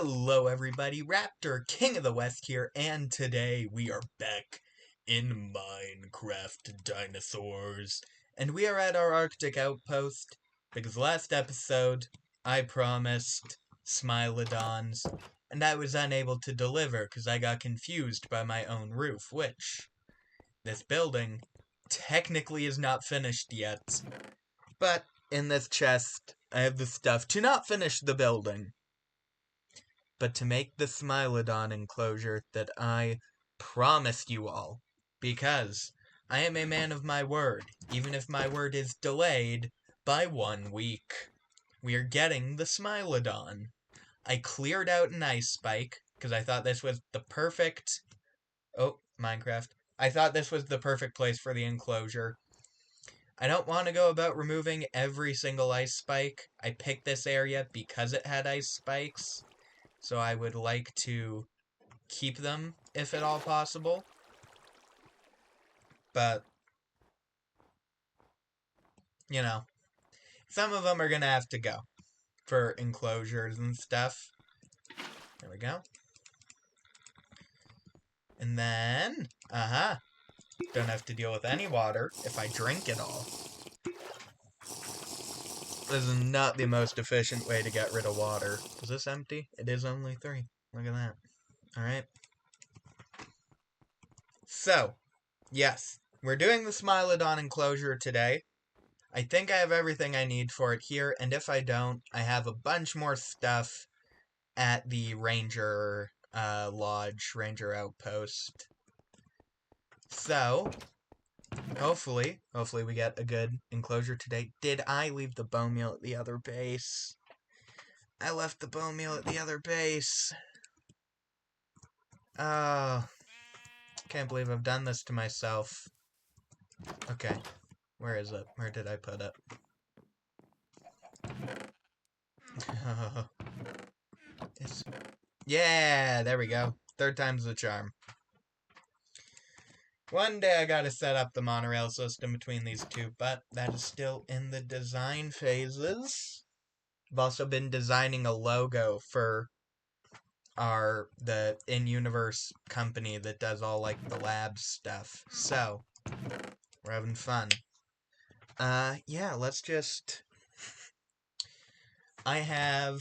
Hello everybody, Raptor King of the West here, and today we are back in Minecraft Dinosaurs. And we are at our Arctic outpost, because last episode I promised Smilodons, and I was unable to deliver because I got confused by my own roof, which this building technically is not finished yet. But in this chest, I have the stuff to not finish the building, but to make the Smilodon enclosure that I promised you all. Because I am a man of my word, even if my word is delayed by 1 week. We are getting the Smilodon. I cleared out an ice spike, because I thought this was the perfect... Oh, Minecraft. I thought this was the perfect place for the enclosure. I don't want to go about removing every single ice spike. I picked this area because it had ice spikes. So I would like to keep them, if at all possible. But, you know, some of them are going to have to go for enclosures and stuff. There we go. And then, don't have to deal with any water if I drink it all. This is not the most efficient way to get rid of water. Is this empty? It is only 3. Look at that. Alright. So, yes, we're doing the Smilodon enclosure today. I think I have everything I need for it here, and if I don't, I have a bunch more stuff at the Ranger Lodge, Ranger Outpost. So, hopefully we get a good enclosure today. Did I leave the bone meal at the other base? I left the bone meal at the other base. Oh, can't believe I've done this to myself. Okay, where is it? Where did I put it? Yeah, there we go. 3rd time's the charm. One day I gotta set up the monorail system between these two, but that is still in the design phases. I've also been designing a logo for the in-universe company that does all, like, the lab stuff. So, we're having fun. Yeah, let's just... I have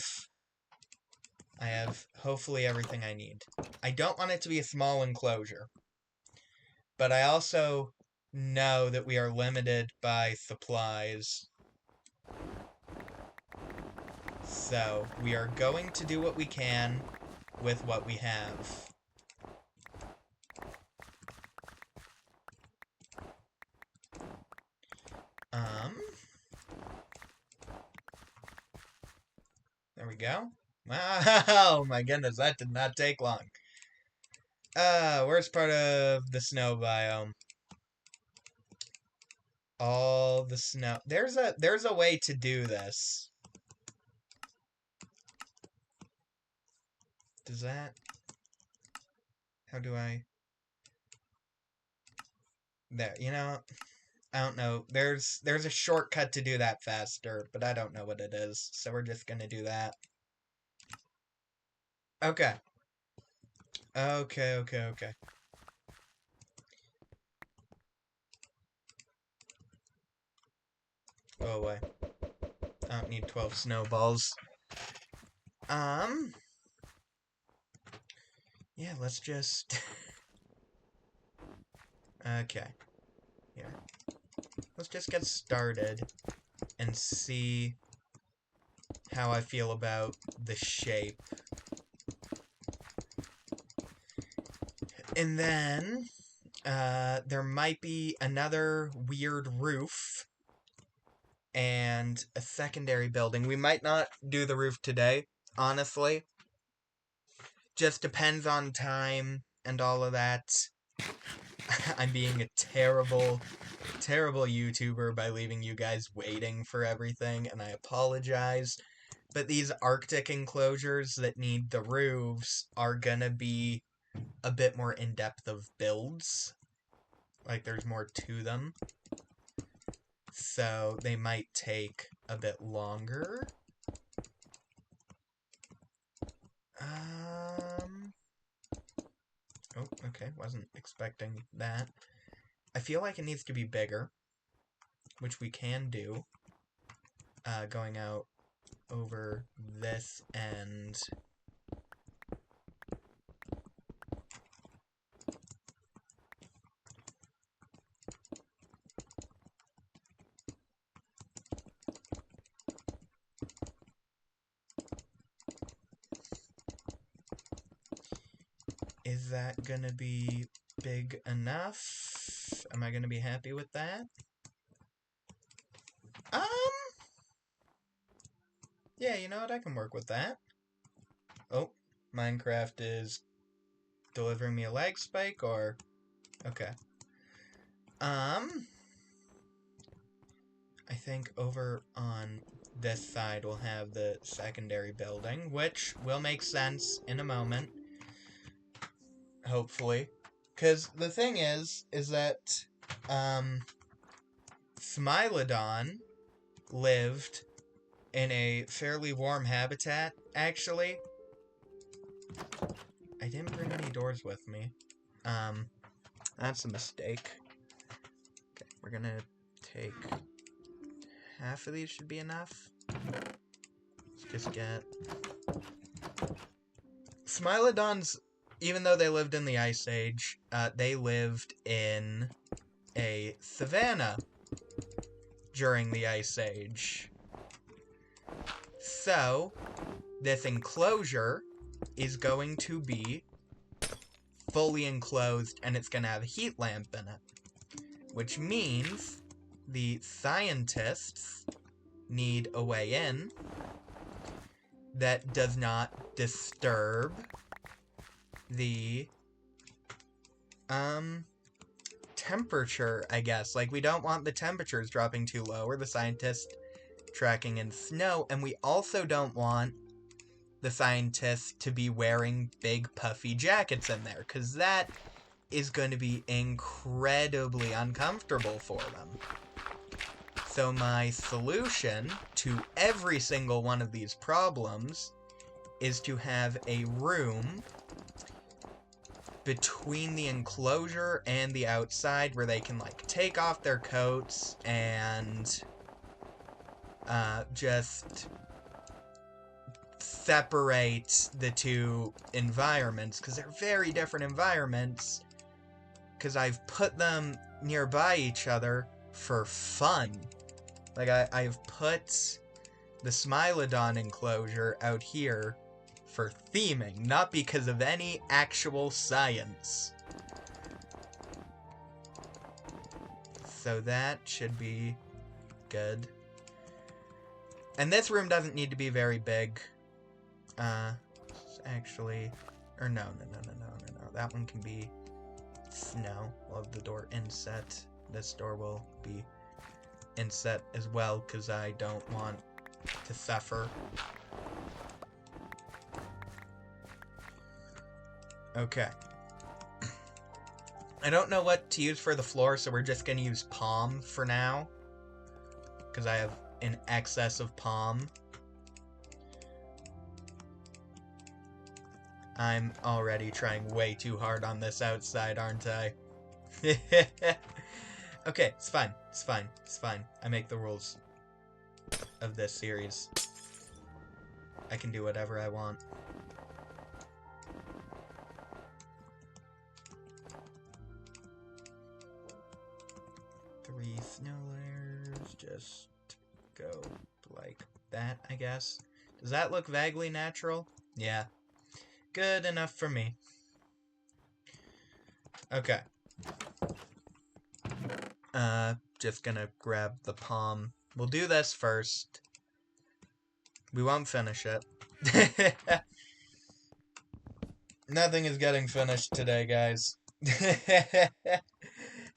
hopefully everything I need. I don't want it to be a small enclosure, but I also know that we are limited by supplies. So, we are going to do what we can with what we have. There we go. Wow, my goodness, that did not take long. Worst part of the snow biome. All the snow. There's a way to do this. Does that... How do I... There, you know... I don't know. There's a shortcut to do that faster, but I don't know what it is, so we're just gonna do that. Okay. Okay. Go away. I don't need 12 snowballs. Yeah, let's just... Okay. Here. Let's just get started and see how I feel about the shape. And then, there might be another weird roof and a secondary building. We might not do the roof today, honestly. Just depends on time and all of that. I'm being a terrible YouTuber by leaving you guys waiting for everything, and I apologize. But these Arctic enclosures that need the roofs are gonna be a bit more in-depth of builds. Like, there's more to them. So, they might take a bit longer. Oh, okay, wasn't expecting that. I feel like it needs to be bigger, which we can do. Going out over this end. Is that gonna be big enough? Am I gonna be happy with that? Yeah, you know what? I can work with that. Oh, Minecraft is delivering me a lag spike, or... Okay. I think over on this side we'll have the secondary building, which will make sense in a moment. Hopefully. Because the thing is that, Smilodon lived in a fairly warm habitat, actually. I didn't bring any doors with me. That's a mistake. Okay, we're gonna take... half of these should be enough. Let's just get... Smilodons, even though they lived in the Ice Age, they lived in a savanna during the Ice Age. So, this enclosure is going to be fully enclosed, and it's going to have a heat lamp in it. Which means the scientists need a way in that does not disturb the, temperature, I guess. Like, we don't want the temperatures dropping too low, or the scientists tracking in snow, and we also don't want the scientists to be wearing big puffy jackets in there, because that is going to be incredibly uncomfortable for them. So my solution to every single one of these problems is to have a room between the enclosure and the outside where they can, like, take off their coats and just separate the two environments, because they're very different environments, because I've put them nearby each other for fun. Like, I've put the Smilodon enclosure out here for theming, not because of any actual science. So that should be good. And this room doesn't need to be very big. Actually... Or no. That one can be snow. We'll have the door inset. This door will be inset as well, because I don't want to suffer. Okay. I don't know what to use for the floor, so we're just gonna use palm for now, because I have an excess of palm. I'm already trying way too hard on this outside, aren't I? Okay, it's fine. It's fine. It's fine. I make the rules of this series. I can do whatever I want. Three snow layers. Just go like that, I guess. Does that look vaguely natural? Yeah. Good enough for me. Okay. Just gonna grab the palm. We'll do this first. We won't finish it. Nothing is getting finished today, guys.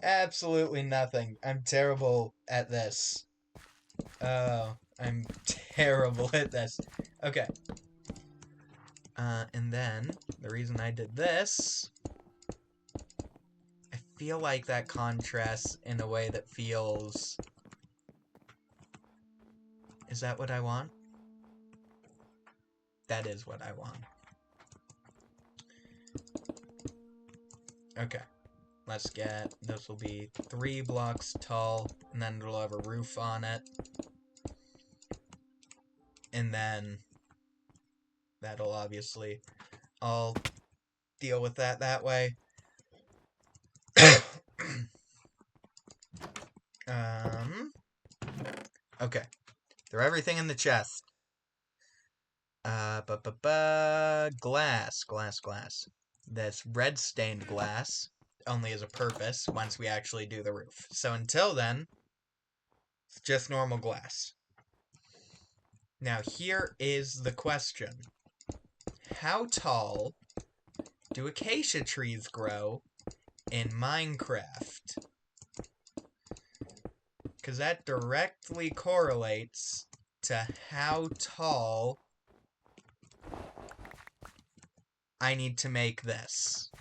Absolutely nothing. I'm terrible at this. Oh, I'm terrible at this. Okay. And then, the reason I did this... I feel like that contrasts in a way that feels... Is that what I want? That is what I want. Okay. Let's get... This will be 3 blocks tall, and then it'll have a roof on it. And then... That'll obviously... I'll deal with that way. Okay. Throw everything in the chest. Glass. This red stained glass only has a purpose once we actually do the roof. So until then, it's just normal glass. Now here is the question. How tall do acacia trees grow in Minecraft? Because that directly correlates to how tall I need to make this.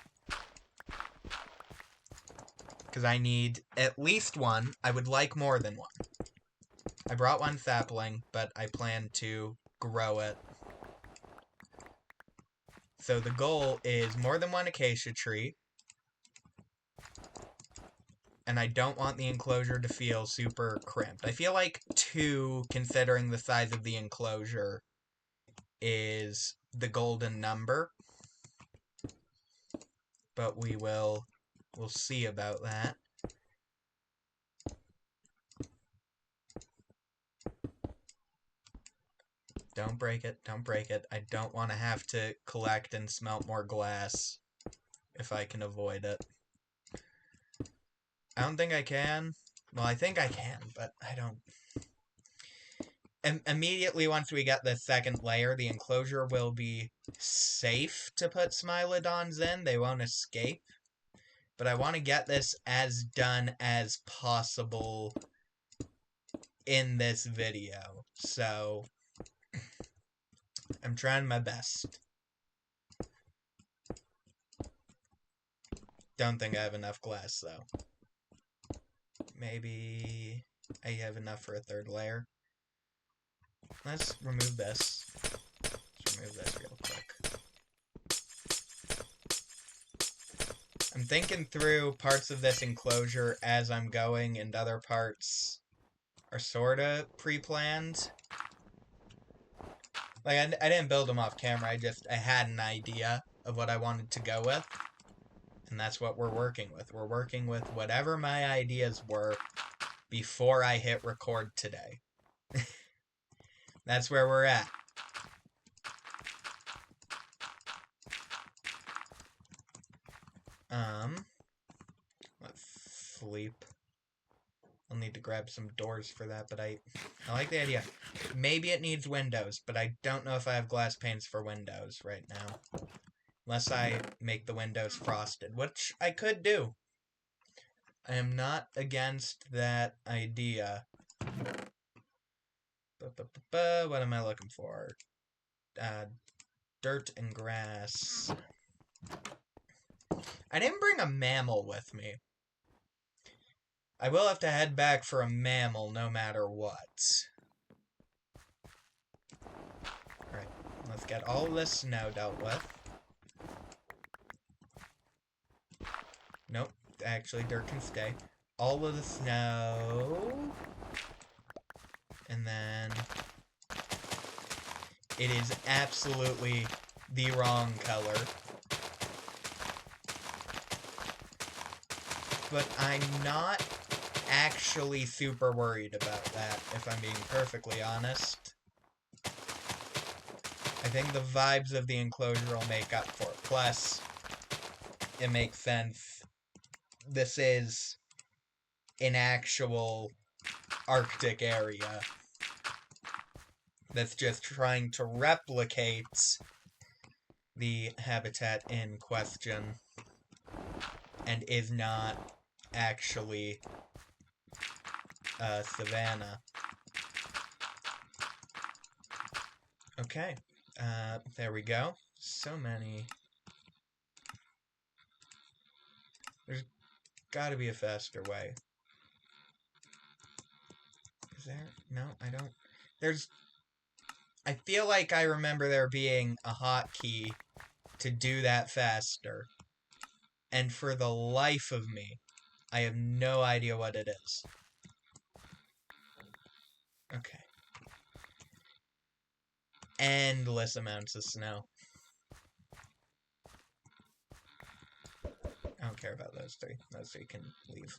Because I need at least one. I would like more than one. I brought one sapling, but I plan to grow it. So the goal is more than one acacia tree. And I don't want the enclosure to feel super cramped. I feel like 2, considering the size of the enclosure, is the golden number. But we'll see about that. Don't break it. Don't break it. I don't want to have to collect and smelt more glass if I can avoid it. I don't think I can. Well, I think I can, but I don't. Immediately once we get the second layer, the enclosure will be safe to put Smilodons in. They won't escape. But I want to get this as done as possible in this video. So, I'm trying my best. Don't think I have enough glass, though. Maybe I have enough for a 3rd layer. Let's remove this. Let's remove this real quick. I'm thinking through parts of this enclosure as I'm going, and other parts are sorta pre-planned. Like, I didn't build them off camera, I had an idea of what I wanted to go with. And that's what we're working with. We're working with whatever my ideas were before I hit record today. That's where we're at. Let's sleep. I'll need to grab some doors for that, but I like the idea. Maybe it needs windows, but I don't know if I have glass panes for windows right now. Unless I make the windows frosted, which I could do. I am not against that idea. What am I looking for? Dirt and grass. I didn't bring a mammal with me. I will have to head back for a mammal no matter what. Alright, let's get all this snow dealt with. Nope, actually dirt can stay. All of the snow. And then it is absolutely the wrong color. But I'm not actually super worried about that, if I'm being perfectly honest. I think the vibes of the enclosure will make up for it. Plus, it makes sense. This is an actual Arctic area that's just trying to replicate the habitat in question and is not actually savanna. Okay, there we go. So many. There's gotta be a faster way. Is there? No, I don't. I feel like I remember there being a hotkey to do that faster. And for the life of me, I have no idea what it is. Okay. Endless amounts of snow. I don't care about those three. Those three can leave.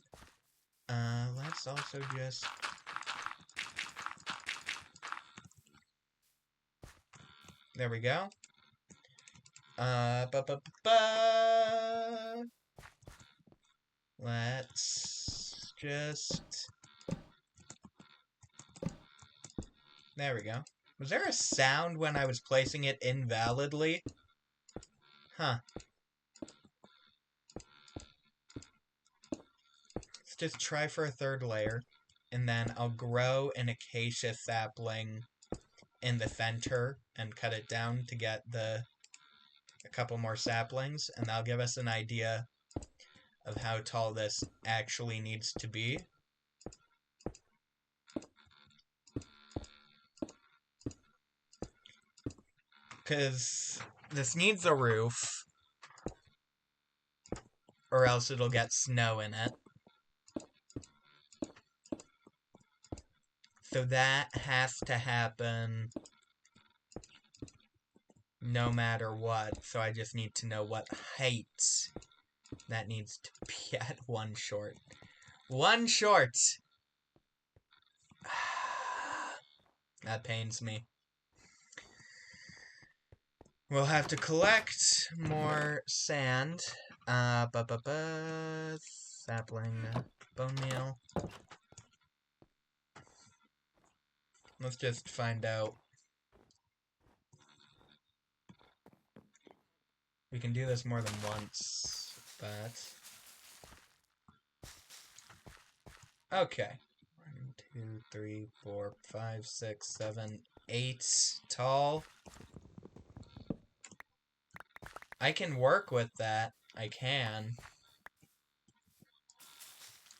Let's also just... There we go. Let's just... There we go. Was there a sound when I was placing it invalidly? Huh. Let's just try for a third layer. And then I'll grow an acacia sapling in the center and cut it down to get a couple more saplings. And that'll give us an idea of how tall this actually needs to be. Because this needs a roof, or else it'll get snow in it. So that has to happen no matter what. So I just need to know what height that needs to be at. One short. One short! That pains me. We'll have to collect more sand. Sapling, bone meal. Let's just find out. We can do this more than once, but... Okay. 1, 2, 3, 4, 5, 6, 7, 8 tall. I can work with that. I can.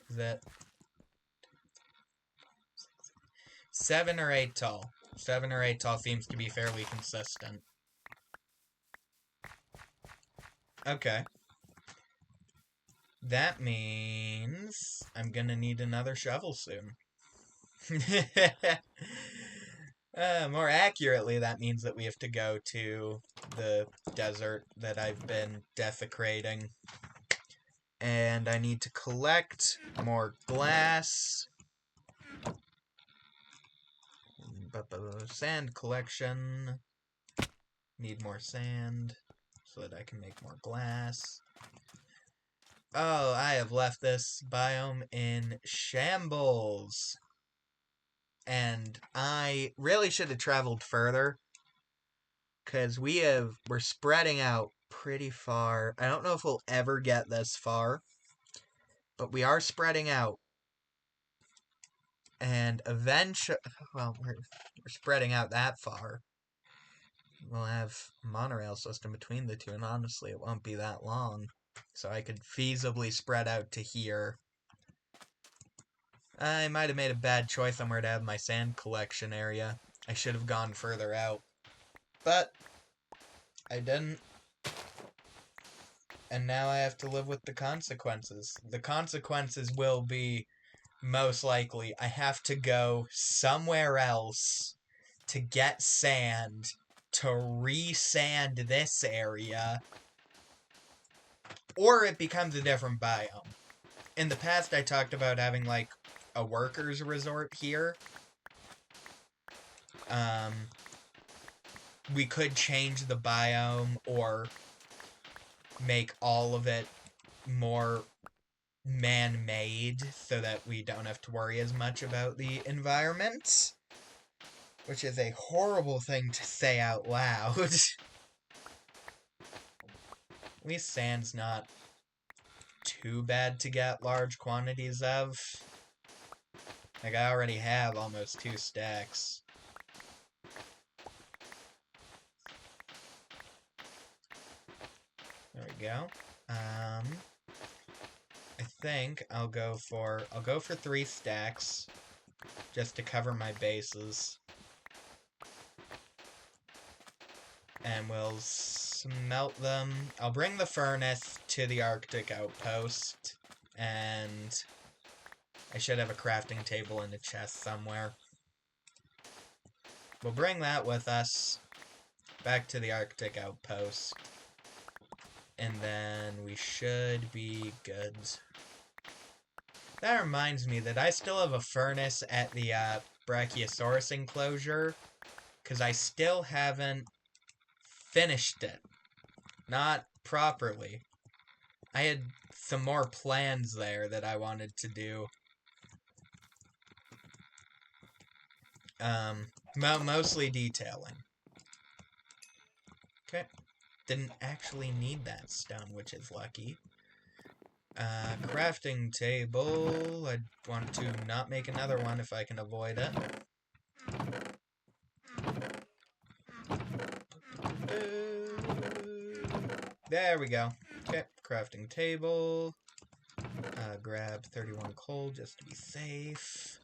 Is that 7 or 8 tall? 7 or 8 tall seems to be fairly consistent. Okay. That means I'm gonna need another shovel soon. More accurately, that means that we have to go to the desert that I've been desecrating. And I need to collect more glass. Sand collection. Need more sand so that I can make more glass. Oh, I have left this biome in shambles. And I really should have traveled further, because we're spreading out pretty far. I don't know if we'll ever get this far, but we are spreading out. And eventually, well, we're spreading out that far. We'll have a monorail system between the two, and honestly, it won't be that long. So I could feasibly spread out to here. I might have made a bad choice on where to have my sand collection area. I should have gone further out. But I didn't. And now I have to live with the consequences. The consequences will be, most likely, I have to go somewhere else to get sand, to re-sand this area, or it becomes a different biome. In the past, I talked about having, like, a workers' resort here. We could change the biome or make all of it more man-made so that we don't have to worry as much about the environment. Which is a horrible thing to say out loud. At least sand's not too bad to get large quantities of. Like, I already have almost 2 stacks. There we go. I think I'll go for 3 stacks just to cover my bases. And we'll smelt them. I'll bring the furnace to the Arctic outpost, and I should have a crafting table and a chest somewhere. We'll bring that with us back to the Arctic outpost, and then we should be good. That reminds me that I still have a furnace at the Brachiosaurus enclosure, because I still haven't finished it. Not properly. I had some more plans there that I wanted to do. Mostly detailing. Okay. Didn't actually need that stone, which is lucky. Crafting table. I want to not make another one if I can avoid it. There we go. Okay, crafting table. Grab 31 coal just to be safe.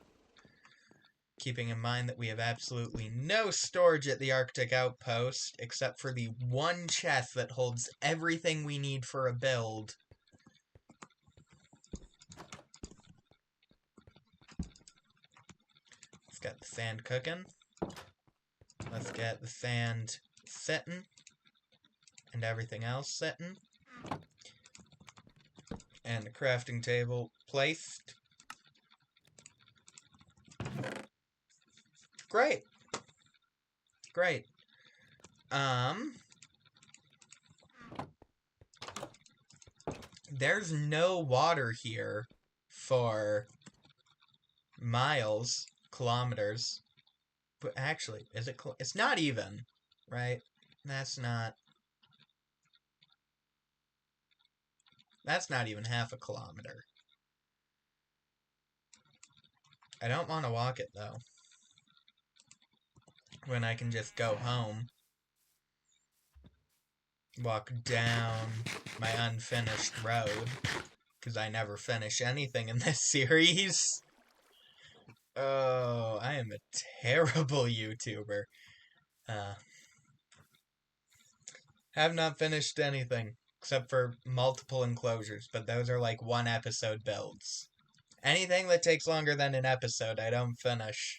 Keeping in mind that we have absolutely no storage at the Arctic outpost, except for the one chest that holds everything we need for a build. Let's get the sand cooking. Let's get the sand sitting. And everything else sitting. And the crafting table placed. Great. Great. There's no water here for miles, kilometers. But actually, is it? It's not even, right? That's not even half a kilometer. I don't want to walk it, though. When I can just go home. Walk down my unfinished road. Because I never finish anything in this series. Oh, I am a terrible YouTuber. Have not finished anything. Except for multiple enclosures. But those are like one episode builds. Anything that takes longer than an episode, I don't finish.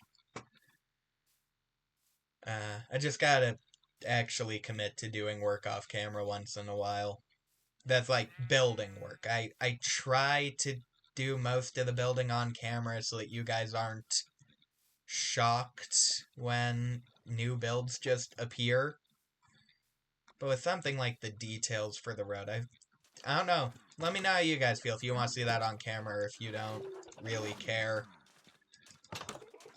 I just gotta actually commit to doing work off camera once in a while. That's like building work. I try to do most of the building on camera so that you guys aren't shocked when new builds just appear. But with something like the details for the road, I don't know. Let me know how you guys feel if you want to see that on camera or if you don't really care.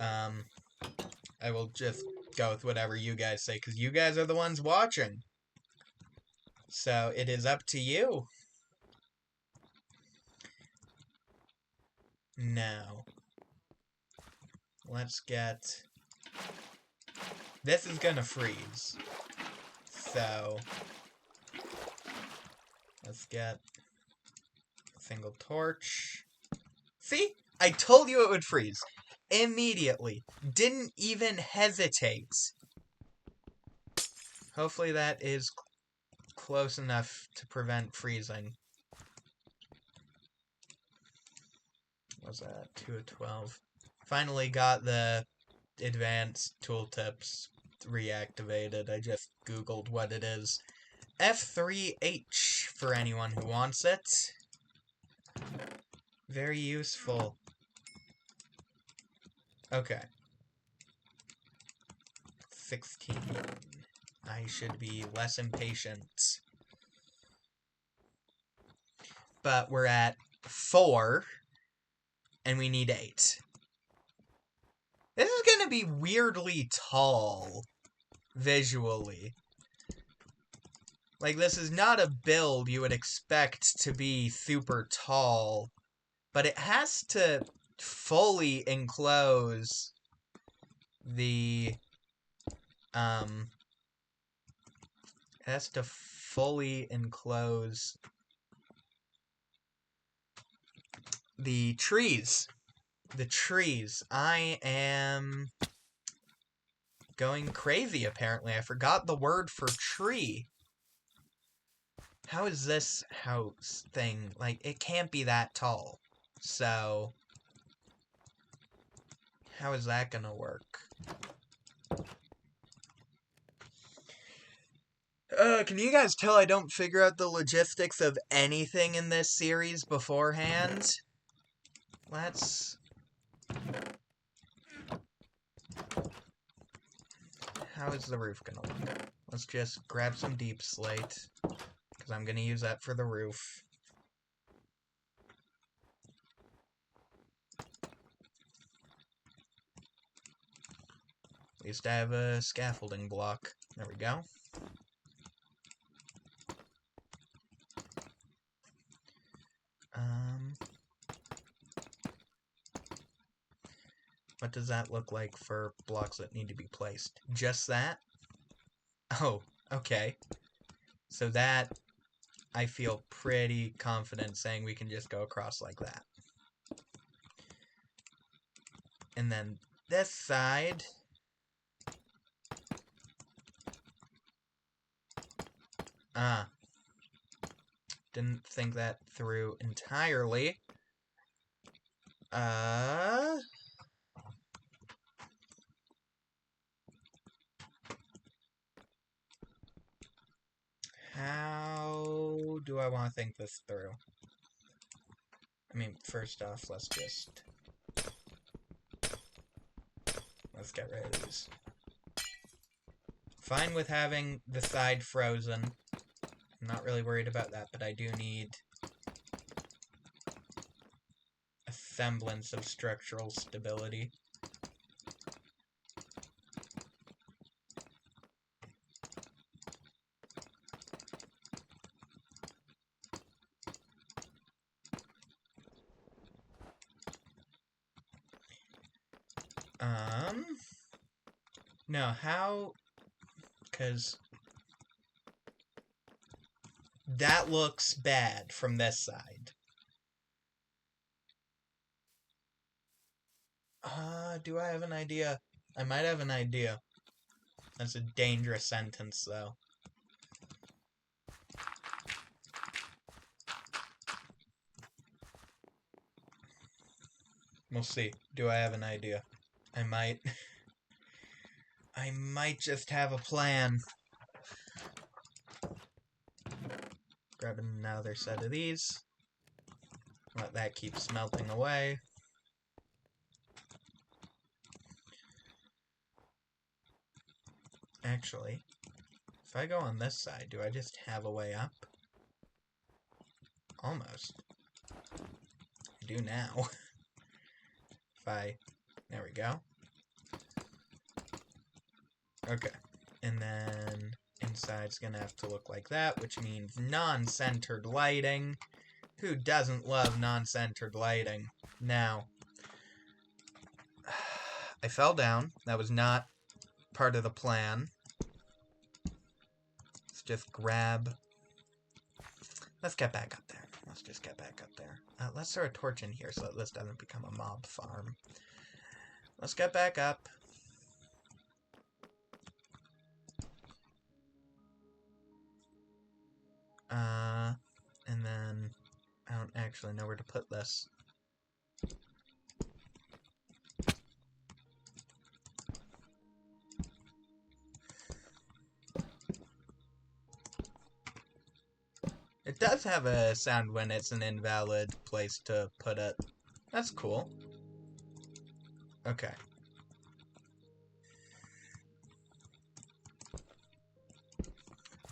I will just go with whatever you guys say, because you guys are the ones watching. So, it is up to you. Now, let's get... This is gonna freeze. So, let's get a single torch. See? I told you it would freeze. Immediately. Didn't even hesitate. Hopefully that is close enough to prevent freezing. What was that? 2 of 12. Finally got the advanced tooltips reactivated. I just googled what it is. F3H for anyone who wants it. Very useful. Okay. 16. I should be less impatient. But we're at 4. And we need 8. This is gonna be weirdly tall. Visually. Like, this is not a build you would expect to be super tall. But it has to fully enclose the... It has to fully enclose the trees. The trees. I am going crazy, apparently. I forgot the word for tree. How is this house thing, like, it can't be that tall. So, how is that gonna work? Can you guys tell I don't figure out the logistics of anything in this series beforehand? How is the roof gonna look? Let's just grab some deep slate, because I'm gonna use that for the roof. At least I have a scaffolding block. There we go. What does that look like for blocks that need to be placed? Just that? Oh, okay. So that, I feel pretty confident saying we can just go across like that. And then this side... didn't think that through entirely. How do I want to think this through? I mean, first off, let's get rid of these. Fine with having the side frozen. I'm not really worried about that, but I do need a semblance of structural stability. No, how... Because... that looks bad from this side. Do I have an idea? I might have an idea. That's a dangerous sentence, though. We'll see. Do I have an idea? I might. I might just have a plan. Grab another set of these. Let that keep smelting away. Actually, if I go on this side, do I just have a way up? Almost. I do now. There we go. Okay. And then inside's gonna have to look like that, which means non-centered lighting. Who doesn't love non-centered lighting? Now, I fell down. That was not part of the plan. Let's just grab... Let's get back up there. Let's just get back up there. Let's throw a torch in here so that this doesn't become a mob farm. Let's get back up. And then I don't actually know where to put this. It does have a sound when it's an invalid place to put it. That's cool. Okay.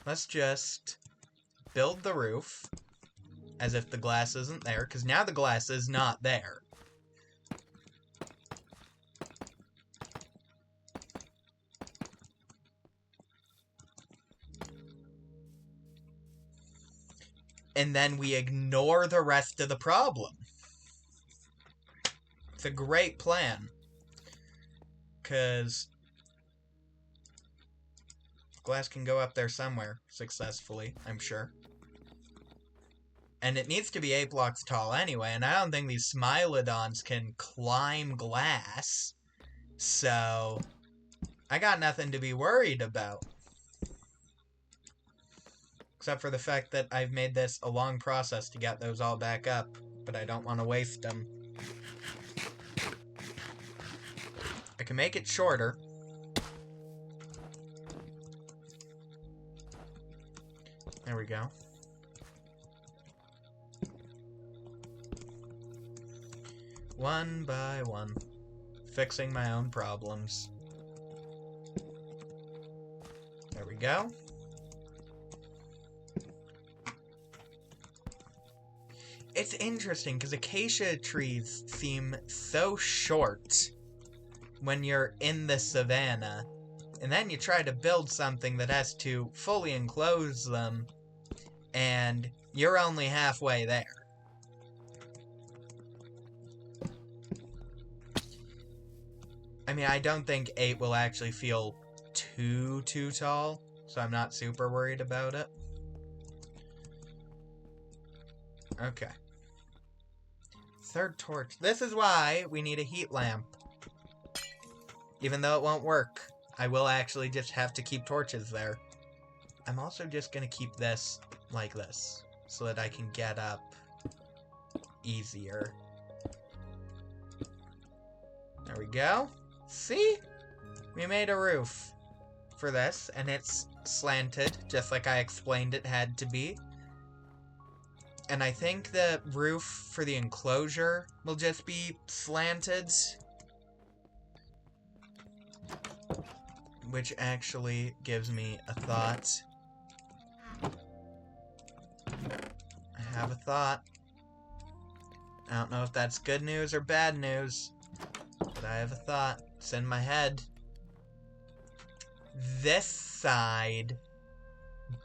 Let's just build the roof as if the glass isn't there, because now the glass is not there. And then we ignore the rest of the problem. It's a great plan. Because glass can go up there somewhere successfully, I'm sure. And it needs to be 8 blocks tall anyway, and I don't think these Smilodons can climb glass. So, I got nothing to be worried about. Except for the fact that I've made this a long process to get those all back up, but I don't want to waste them. I can make it shorter. There we go. One by one. Fixing my own problems. There we go. It's interesting, because acacia trees seem so short when you're in the savannah, and then you try to build something that has to fully enclose them, and you're only halfway there. I mean, I don't think 8 will actually feel too tall, so I'm not super worried about it. Okay. Third torch. This is why we need a heat lamp. Even though it won't work, I will actually just have to keep torches there. I'm also just gonna keep this like this, so that I can get up easier. There we go. See? We made a roof for this, and it's slanted, just like I explained it had to be. And I think the roof for the enclosure will just be slanted. Which actually gives me a thought. I have a thought. I don't know if that's good news or bad news, but I have a thought. It's in my head. This side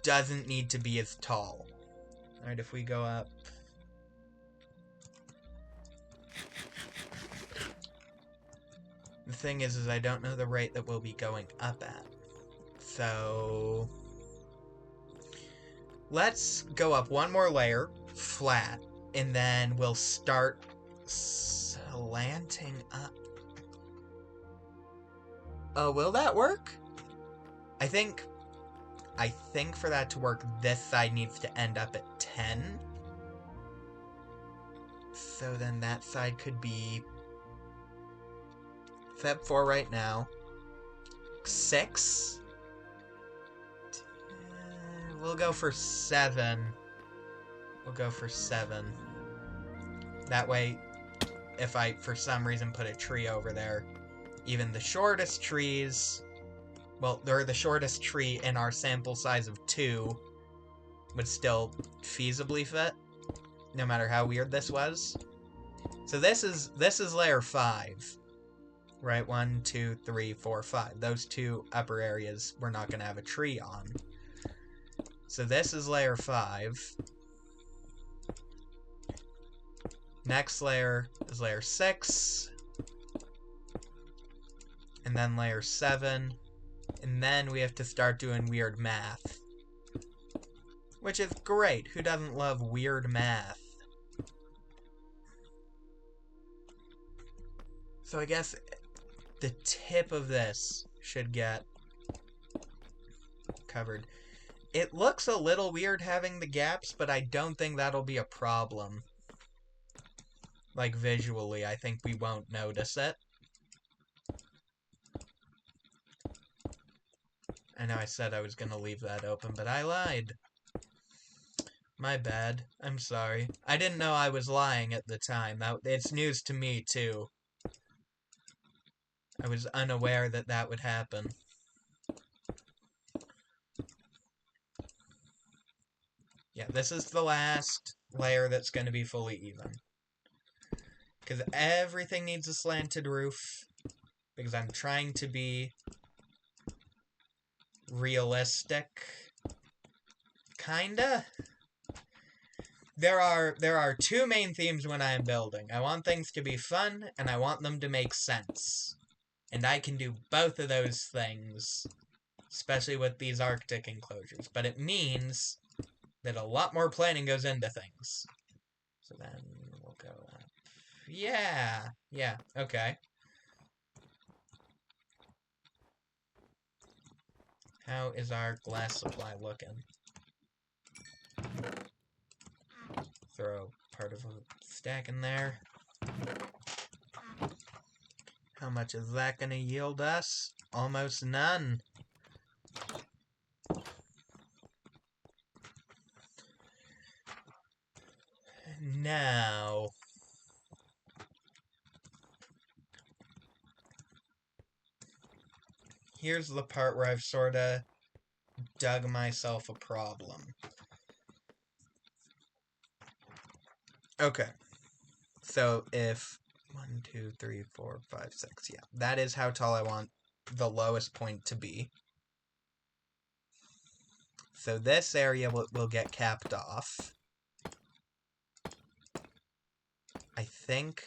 doesn't need to be as tall. Alright, if we go up. The thing is I don't know the rate that we'll be going up at. So let's go up one more layer, flat, and then we'll start slanting up. Oh, will that work? I think for that to work, this side needs to end up at 10. So then that side could be Feb 4 right now. 6. We'll go for 7. We'll go for 7. That way, if I, for some reason, put a tree over there, even the shortest trees, well, they're the shortest tree in our sample size of 2, would still feasibly fit, no matter how weird this was. So this is layer 5. Right, 1, 2, 3, 4, 5. Those two upper areas we're not going to have a tree on. So this is layer 5. Next layer is layer 6. And then layer 7. And then we have to start doing weird math. Which is great. Who doesn't love weird math? So I guess the tip of this should get covered. It looks a little weird having the gaps, but I don't think that'll be a problem. Like, visually, I think we won't notice it. I know I said I was gonna leave that open, but I lied. My bad. I'm sorry. I didn't know I was lying at the time. It's news to me, too. I was unaware that that would happen. Yeah, this is the last layer that's going to be fully even. Because everything needs a slanted roof. Because I'm trying to be realistic. Kinda. There are two main themes when I am building. I want things to be fun, and I want them to make sense. And I can do both of those things, especially with these Arctic enclosures. But it means that a lot more planning goes into things. So then we'll go up. Yeah, okay. How is our glass supply looking? throw part of a stack in there. How much is that going to yield us? Almost none. Now, here's the part where I've sort of dug myself a problem. Okay, so if 1, 2, 3, 4, 5, 6, yeah, that is how tall I want the lowest point to be. So this area will get capped off. I think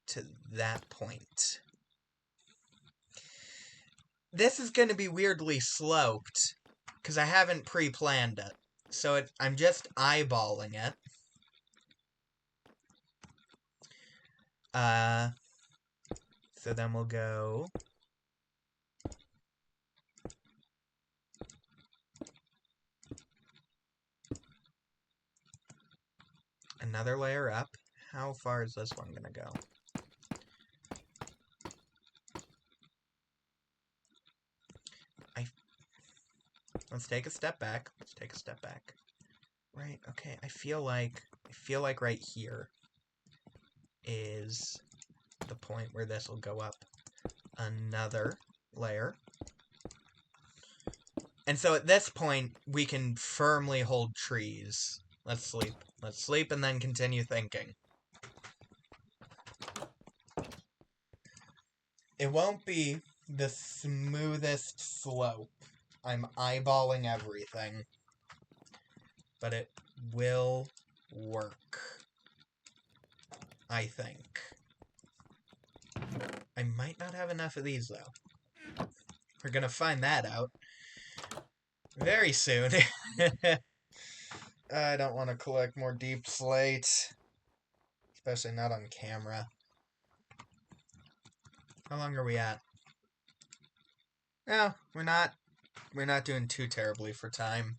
to that point. This is going to be weirdly sloped, because I haven't pre-planned it. So I'm just eyeballing it. So then we'll go... another layer up. How far is this one going to go? Let's take a step back. Let's take a step back. Right, okay, I feel like right here is the point where this will go up another layer. And so at this point, we can firmly hold trees. Let's sleep. Let's sleep and then continue thinking. It won't be the smoothest slope. I'm eyeballing everything. But it will work. I think. I might not have enough of these, though. We're gonna find that out very soon. I don't want to collect more deep slate. Especially not on camera. How long are we at? No, we're not doing too terribly for time.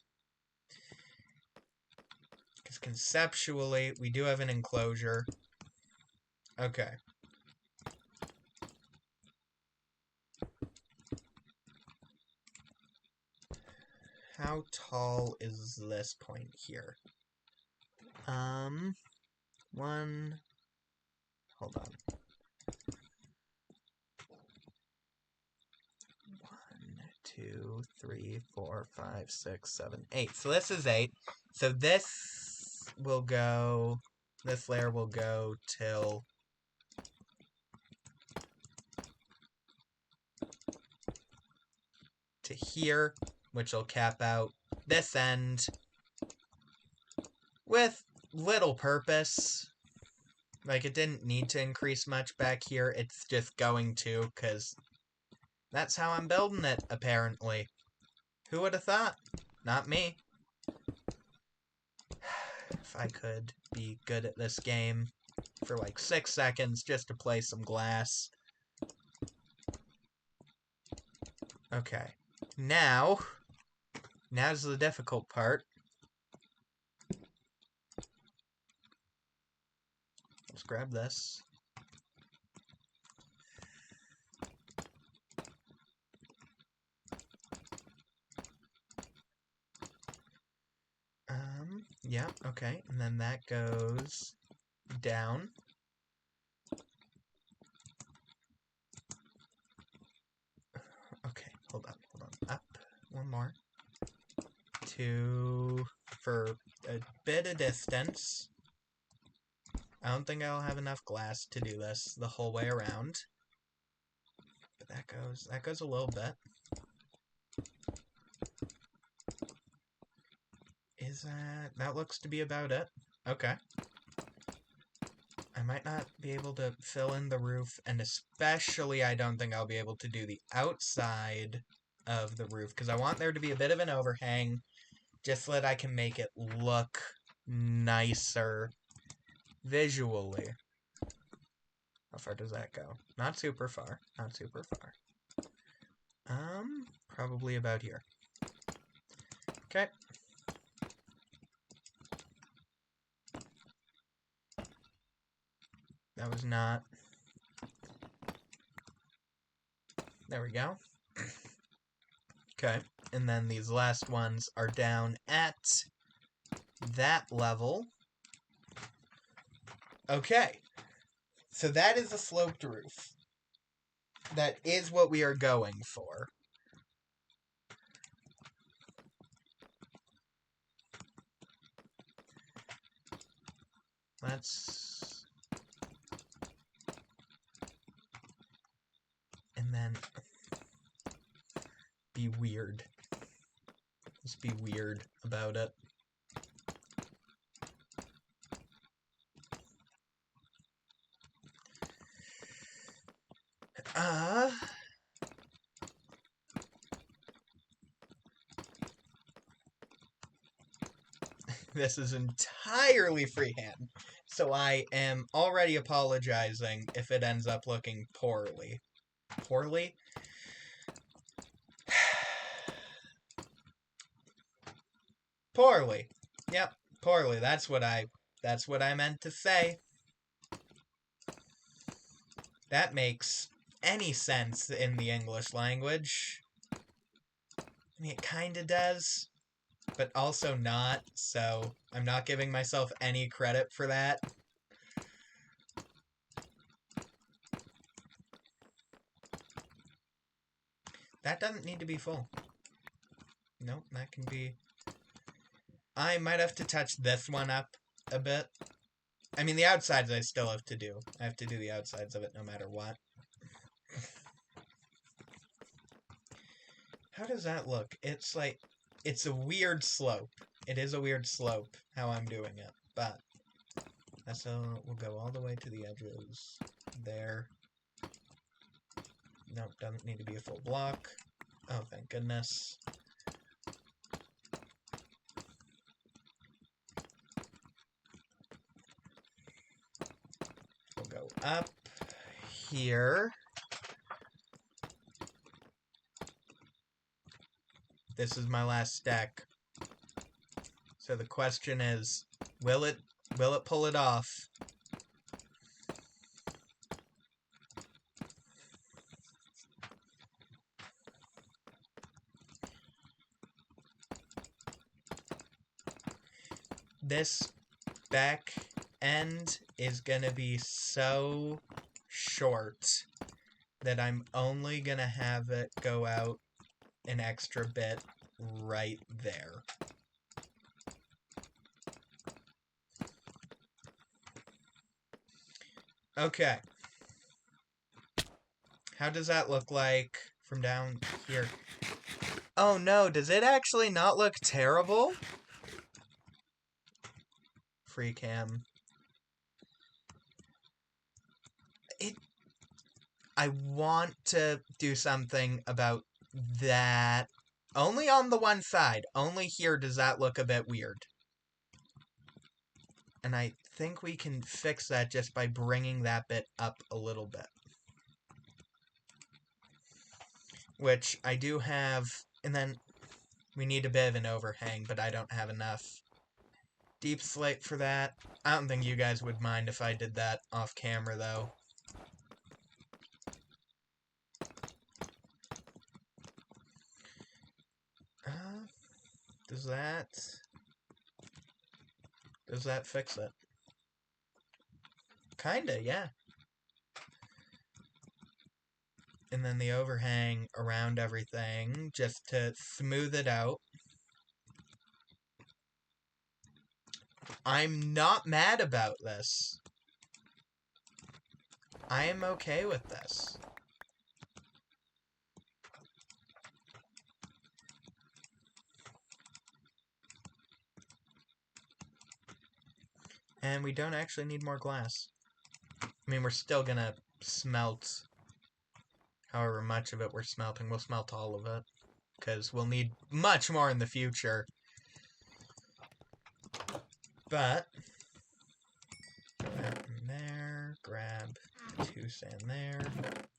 Because conceptually, we do have an enclosure. Okay. How tall is this point here? Hold on. 2, 3, 4, 5, 6, 7, 8. So this is 8. So this will go... this layer will go till... to here, which will cap out this end with little purpose. Like, it didn't need to increase much back here. It's just going to, because that's how I'm building it, apparently. Who would have thought? Not me. If I could be good at this game for like 6 seconds just to play some glass. Okay. Now's the difficult part. Let's grab this. Yeah, okay, and then that goes down. Okay, hold on. Up, one more. 2, for a bit of distance. I don't think I'll have enough glass to do this the whole way around. But that goes a little bit. That looks to be about it. Okay. I might not be able to fill in the roof, and especially I don't think I'll be able to do the outside of the roof, because I want there to be a bit of an overhang, just so that I can make it look nicer visually. How far does that go? Not super far. Not super far. Probably about here. Okay. That was not. There we go. Okay, and then these last ones are down at that level. Okay, so that is a sloped roof. That is what we are going for. Let's... And then... be weird. Just be weird about it. This is entirely freehand, so I am already apologizing if it ends up looking poorly. Poorly? Poorly. Yep, poorly. That's what I meant to say. That makes any sense in the English language. I mean, it kinda does, but also not, so I'm not giving myself any credit for that. That doesn't need to be full. Nope, that can be... I might have to touch this one up a bit. I mean, the outsides I still have to do. I have to do the outsides of it no matter what. How does that look? It's like... It's a weird slope. It is a weird slope, how I'm doing it. But, that's how we'll go all the way to the edges. There. Nope, doesn't need to be a full block. Oh, thank goodness. We'll go up here. This is my last stack. So the question is, will it pull it off? This back end is gonna be so short that I'm only gonna have it go out an extra bit right there. Okay. How does that look like from down here? Oh no, does it actually not look terrible? Free cam. I want to do something about that. Only on the one side. Only here does that look a bit weird. And I think we can fix that just by bringing that bit up a little bit. Which I do have, and then we need a bit of an overhang, but I don't have enough deep slate for that. I don't think you guys would mind if I did that off camera, though. Does that fix it? Kinda, yeah. And then the overhang around everything, just to smooth it out. I'm not mad about this. I am okay with this. And we don't actually need more glass. I mean, we're still gonna smelt however much of it we're smelting. We'll smelt all of it, because we'll need much more in the future. But, that in there, grab 2 sand there.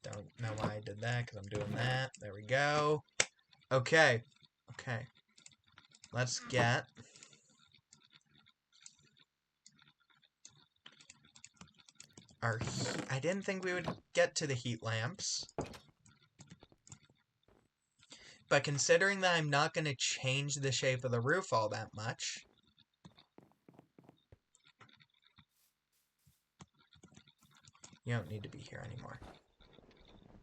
Don't know why I did that, because I'm doing that. There we go. Okay. Okay. Let's get... our heat. I didn't think we would get to the heat lamps. But considering that I'm not going to change the shape of the roof all that much... You don't need to be here anymore.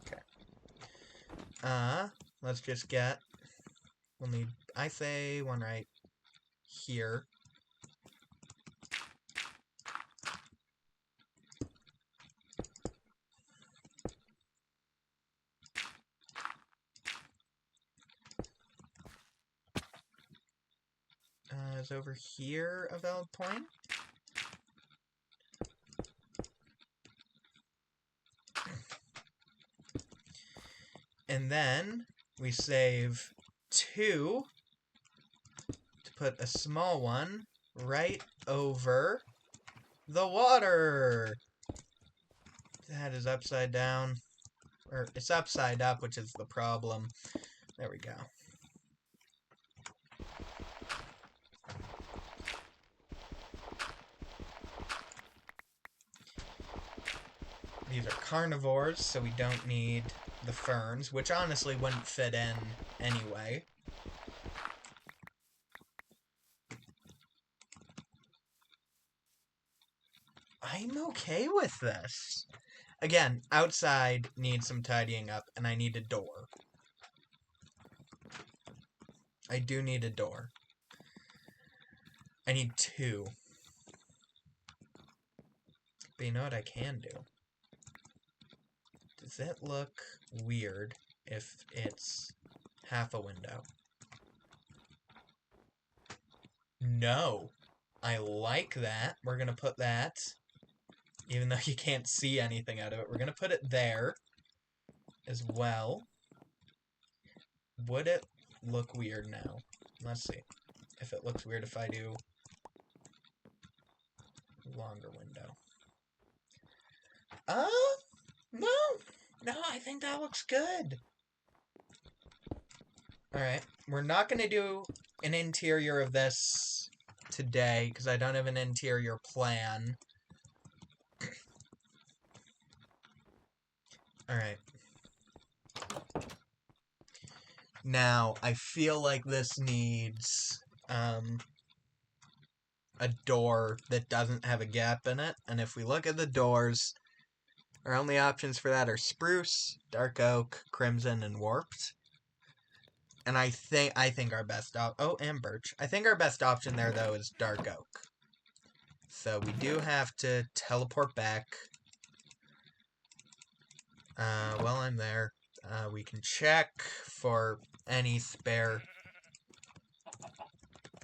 Okay. Let's just get... We'll need... I say one right here. Is over here a valid point? And then we save 2 to put a small one right over the water. That is upside down. Or it's upside up, which is the problem. There we go. These are carnivores, so we don't need the ferns, which honestly wouldn't fit in anyway. I'm okay with this. Again, outside needs some tidying up, and I need a door. I do need a door. I need 2. But you know what I can do? Does it look weird if it's half a window? No. I like that. We're going to put that, even though you can't see anything out of it. We're going to put it there as well. Would it look weird now? Let's see. If it looks weird if I do longer window. No. No, I think that looks good. Alright, we're not going to do an interior of this today, because I don't have an interior plan. Alright. Now, I feel like this needs, a door that doesn't have a gap in it, and if we look at the doors, our only options for that are spruce, dark oak, crimson, and warped. And I think our best and birch. I think our best option there, though, is dark oak. So we do have to teleport back. While I'm there, we can check for any spare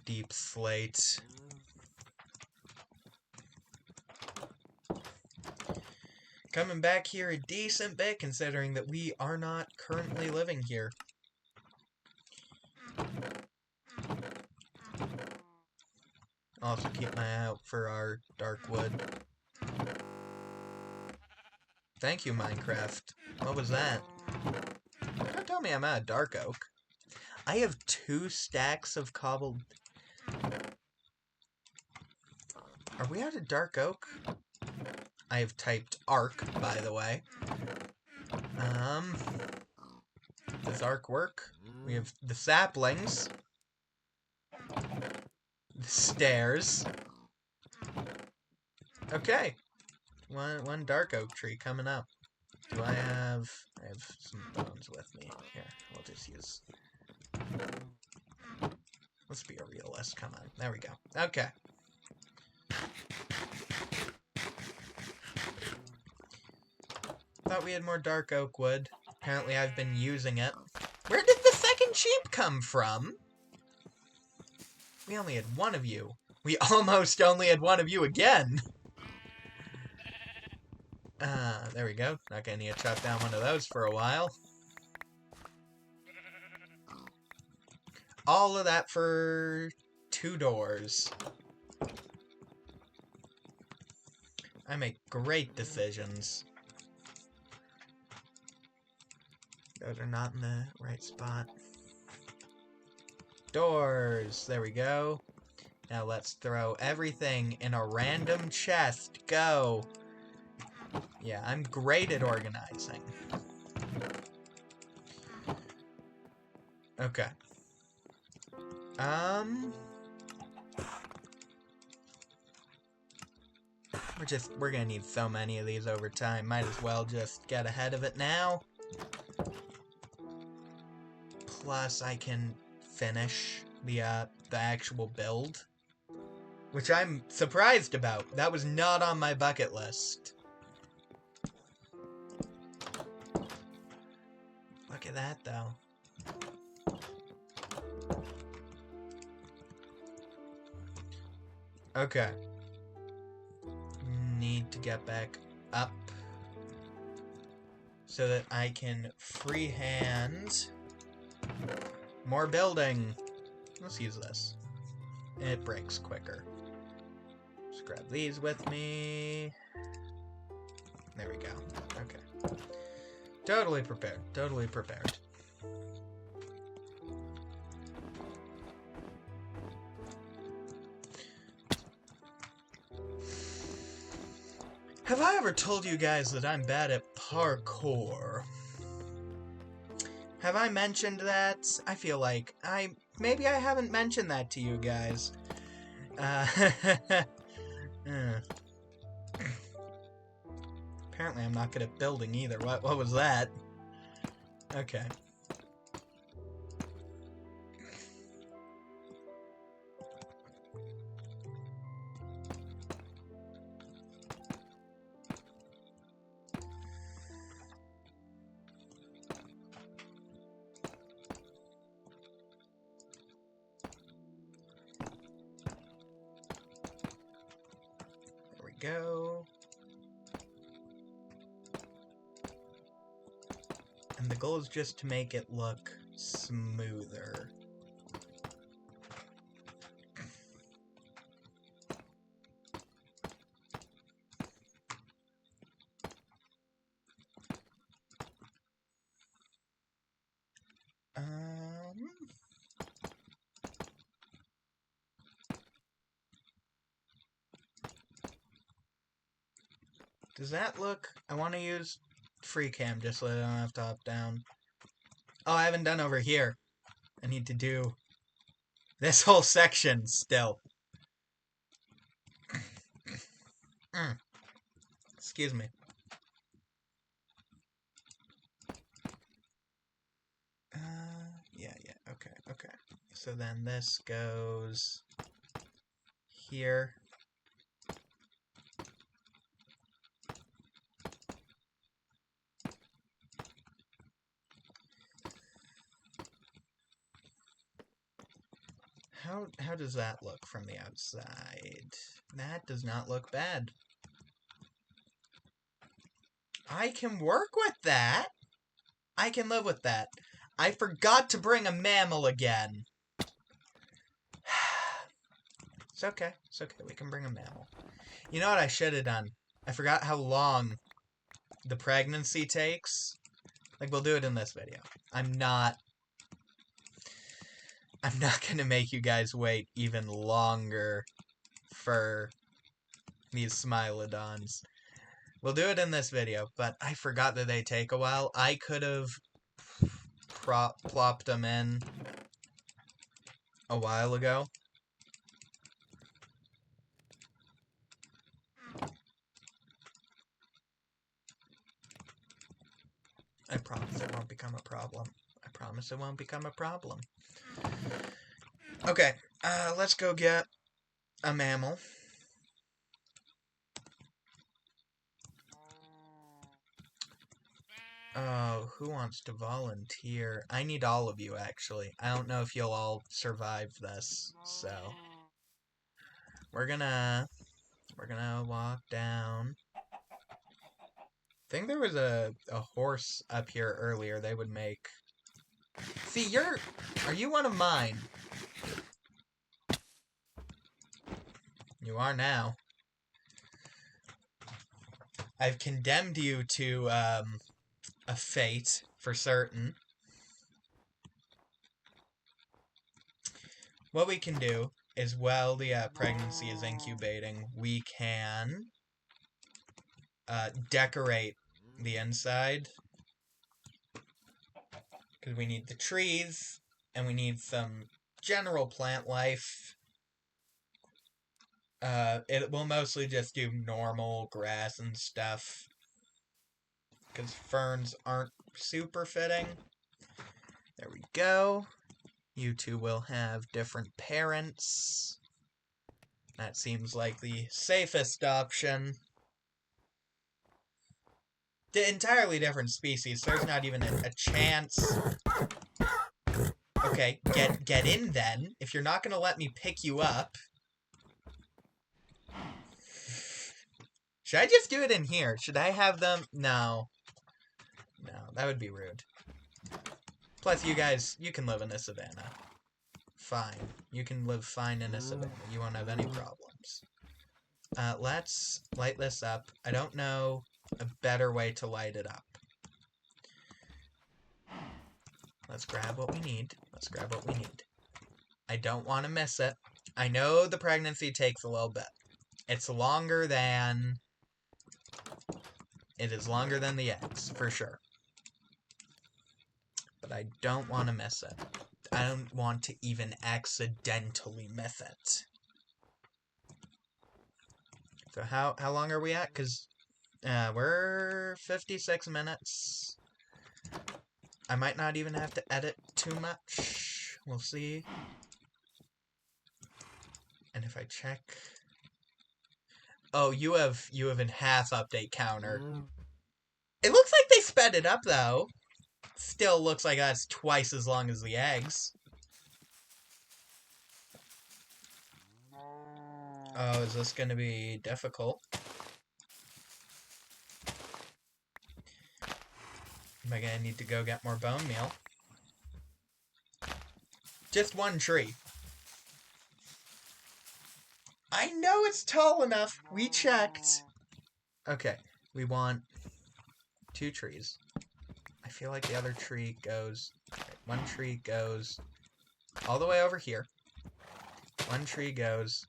deep slate. Coming back here a decent bit, considering that we are not currently living here. I'll also keep my eye out for our dark wood. Thank you, Minecraft. What was that? Don't tell me I'm out of dark oak. I have 2 stacks of cobbled... Are we out of dark oak? I have typed arc, by the way. Does arc work? We have the saplings. The stairs. Okay. One dark oak tree coming up. Do I have some bones with me. Here, we'll just use... Let's be a realist, come on. There we go. Okay. Thought we had more dark oak wood. Apparently I've been using it. Where did the second sheep come from? We only had 1 of you. We almost only had 1 of you again. There we go. Not gonna need to chop down 1 of those for a while. All of that for 2 doors. I make great decisions. Those are not in the right spot. Doors! There we go. Now let's throw everything in a random chest. Go! Yeah, I'm great at organizing. Okay. We're gonna need so many of these over time. Might as well just get ahead of it now. Plus, I can finish the actual build. Which I'm surprised about. That was not on my bucket list. Look at that, though. Okay. Need to get back up so that I can freehand more building. Let's use this. It breaks quicker. Just grab these with me. There we go. Okay. Totally prepared. Totally prepared. Have I ever told you guys that I'm bad at parkour? Have I mentioned that? I feel like maybe I haven't mentioned that to you guys. Apparently I'm not good at building either. What was that? Okay. There we go. And the goal is just to make it look smoother. Does that look... I want to use free cam just so I don't have to hop down. Oh, I haven't done over here. I need to do this whole section still. Excuse me. Yeah, okay. So then this goes here. How does that look from the outside? That does not look bad. I can work with that. I can live with that. I forgot to bring a mammal again. It's okay. It's okay. We can bring a mammal. You know what I should have done? I forgot how long the pregnancy takes. Like, we'll do it in this video. I'm not gonna make you guys wait even longer for these Smilodons. We'll do it in this video, but I forgot that they take a while. I could have plopped them in a while ago. I promise it won't become a problem. I promise it won't become a problem. Okay, let's go get a mammal. Oh, who wants to volunteer? I need all of you, actually. I don't know if you'll all survive this, so... We're gonna walk down. I think there was a horse up here earlier. They would make... See, are you one of mine? You are now. I've condemned you to, a fate, for certain. What we can do is, while the pregnancy is incubating, we can decorate the inside. Because we need the trees, and we need some general plant life. It will mostly just do normal grass and stuff. Because ferns aren't super fitting. There we go. You two will have different parents. That seems like the safest option. The entirely different species. There's not even a chance. Okay, get in then. If you're not gonna let me pick you up. Should I just do it in here? Should I have them? No. No, that would be rude. Plus, you guys, you can live in a savannah. Fine. You can live fine in a savannah. You won't have any problems. Let's light this up. I don't know a better way to light it up. Let's grab what we need. Let's grab what we need. I don't want to miss it. I know the pregnancy takes a little bit. It's longer than... It is longer than the eggs, for sure. But I don't want to miss it. I don't want to even accidentally miss it. So how long are we at? Because we're 56 minutes. I might not even have to edit too much. We'll see. And if I check... Oh, you have an half update counter. It looks like they sped it up, though. Still looks like that's twice as long as the eggs. Oh, is this gonna be difficult? Am I gonna need to go get more bone meal? Just one tree. I know it's tall enough. We checked. Okay, we want 2 trees. I feel like the other tree goes... One tree goes all the way over here. One tree goes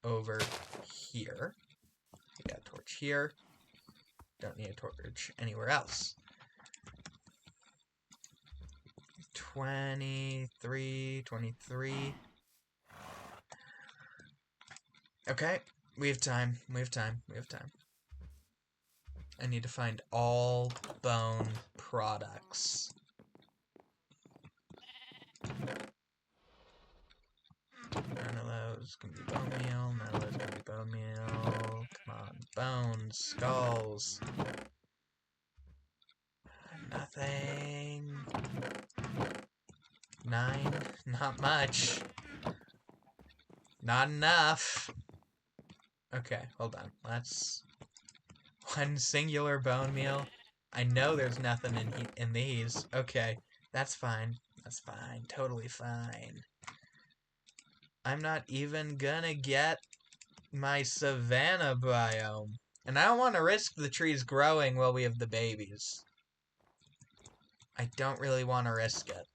over here. We got a torch here. Don't need a torch anywhere else. 23, 23. Okay, we have time. We have time. We have time. I need to find all bone products. None of those can be bone meal. None of those can be bone meal. Come on. Bones. Skulls. Nothing. 9. Not much. Not enough. Okay, hold on. Let's... One singular bone meal. I know there's nothing in these. Okay, that's fine. That's fine. Totally fine. I'm not even gonna get my savanna biome. And I don't want to risk the trees growing while we have the babies. I don't really want to risk it.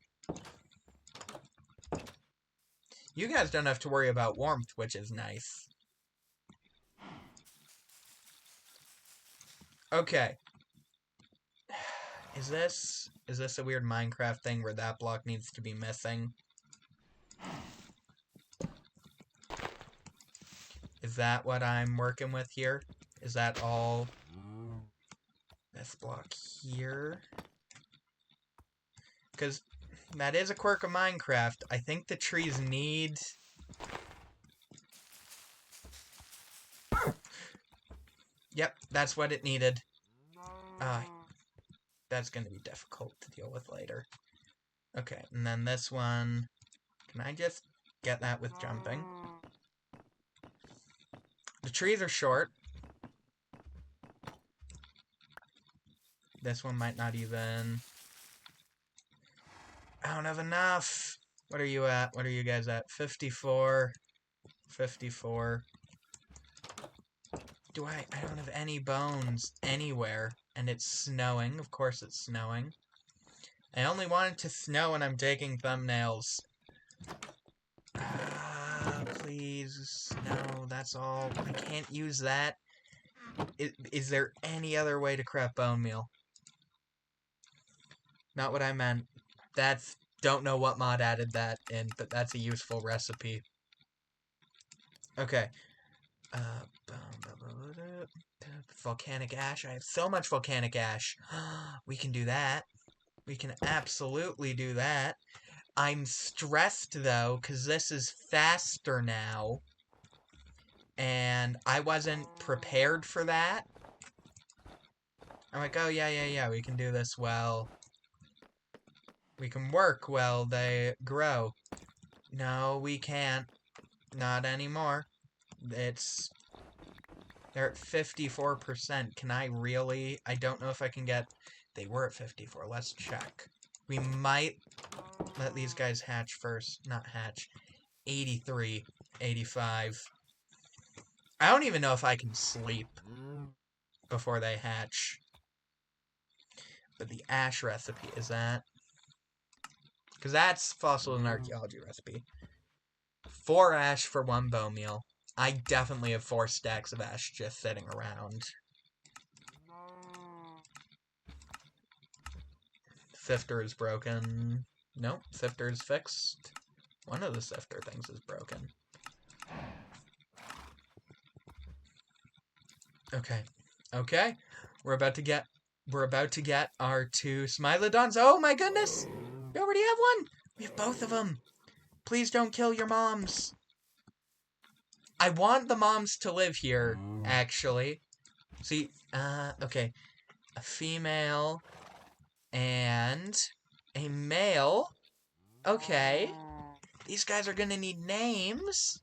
You guys don't have to worry about warmth, which is nice. Okay. Is this a weird Minecraft thing where that block needs to be missing? Is that what I'm working with here? Is that all? This block here? Because that is a quirk of Minecraft. I think the trees need... Yep, that's what it needed. That's going to be difficult to deal with later. Okay, and then this one... Can I just get that with jumping? The trees are short. This one might not even... I don't have enough! What are you at? What are you guys at? 54. 54. I don't have any bones anywhere. And it's snowing. Of course it's snowing. I only want it to snow when I'm taking thumbnails. Please. No, that's all. I can't use that. Is there any other way to craft bone meal? Not what I meant. That's... Don't know what mod added that in, but that's a useful recipe. Okay. Volcanic ash. I have so much volcanic ash. We can do that. We can absolutely do that. I'm stressed, though, because this is faster now. And I wasn't prepared for that. I'm like, oh, yeah, we can do this well. We can work while they grow. No, we can't. Not anymore. It's... They're at 54%. Can I really... I don't know if I can get... They were at 54. Let's check. We might let these guys hatch first. Not hatch. 83. 85. I don't even know if I can sleep before they hatch. But the ash recipe, is that... Because that's fossil and archaeology recipe. 4 ash for 1 bone meal. I definitely have 4 stacks of ash just sitting around. Sifter is broken. Nope, sifter is fixed. One of the sifter things is broken. Okay. Okay. We're about to get our 2 Smilodons. Oh my goodness! We already have one! We have both of them! Please don't kill your moms. I want the moms to live here, actually. See, okay. A female and a male. Okay. These guys are gonna need names.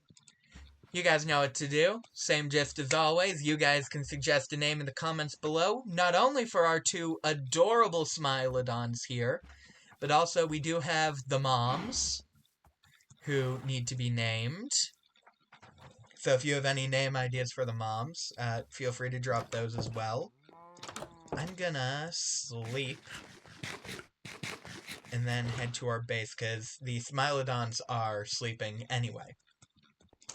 You guys know what to do. Same gist as always. You guys can suggest a name in the comments below. Not only for our 2 adorable Smilodons here, but also we do have the moms who need to be named. So if you have any name ideas for the moms, feel free to drop those as well. I'm gonna sleep and then head to our base, because the Smilodons are sleeping anyway.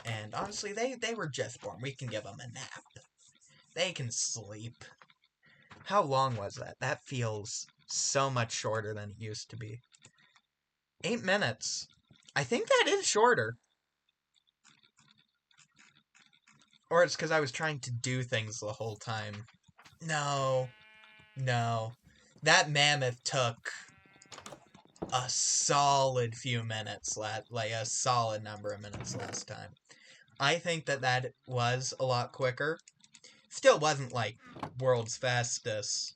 And honestly, they were just born. We can give them a nap. They can sleep. How long was that? That feels so much shorter than it used to be. 8 minutes. I think that is shorter. Or it's because I was trying to do things the whole time. No. No. That mammoth took a solid few minutes, like a solid number of minutes last time. I think that was a lot quicker. Still wasn't like world's fastest